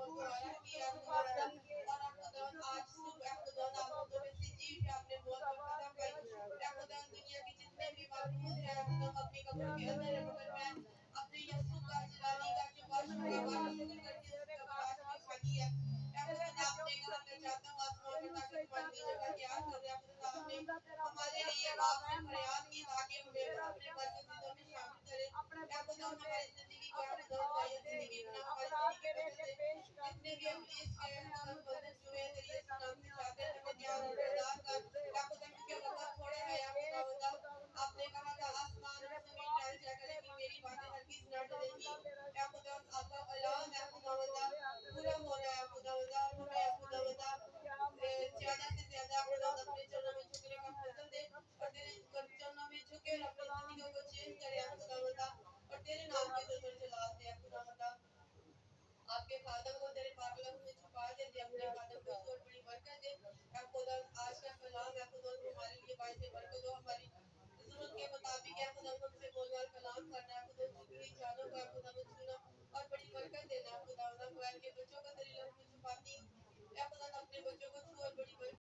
बहुत प्यारा किया खुदावंदा, और आप खुदावन आज सुबह खुदावन आप खुदावन में से जी उठे, आपने बहुत बरकत पाई। या खुदावन दुनिया के जितने भी मौजूद हैं खुदावन अपने कब्र के अंदर है, मगर मैं अपने यसु का जलाली का जो शुक्र करती हूँ उसका आज में खाली है। या खुदा आपने कहा मैं चाहता हूँ आसमान में ताकि तुम्हारी जगह तैयार कर दिया। खुदा आपने हमारे लिए आपसे फरियाद की ताकि हमें अपने बरकतीनों में शामिल करें। या खुदा हमारी जिंदगी को आप खुदा चाहिए जिंदगी बना हमारी जिंदगी बदल दे। जितने भी हम इस बंधन जो है तेरी इस नाम से चाहते हैं हमें ध्यान और प्रदान कर। या खुदा क्योंकि वक्त थोड़ा है या खुदा आपने कहा था आसमान और जमीन टल जाएगा लेकिन मेरी बातें हरगिज न टलेंगी। या खुदा आपका कलाम है खुदा पूरा हो रहा है खुदा और हमें खुदा ज्यादा से ज्यादा खुदा अपने चरणों में झुकने का फजल दे और तेरे चरणों में झुके और अपनी जिंदगी को चेंज करे खुदा और तेरे नाम के ऊपर चला दे खुदा आपके खादम को तेरे पागलों में छुपा दे अपने खादम को और बड़ी बरकत दे। या खुदा आज का कलाम है खुदा हमारे लिए बाइस बरकत दो हमारी जरूरत के मुताबिक है खुदा हमसे बोलवार कलाम करना है खुदा जितनी जानों का खुदा सुना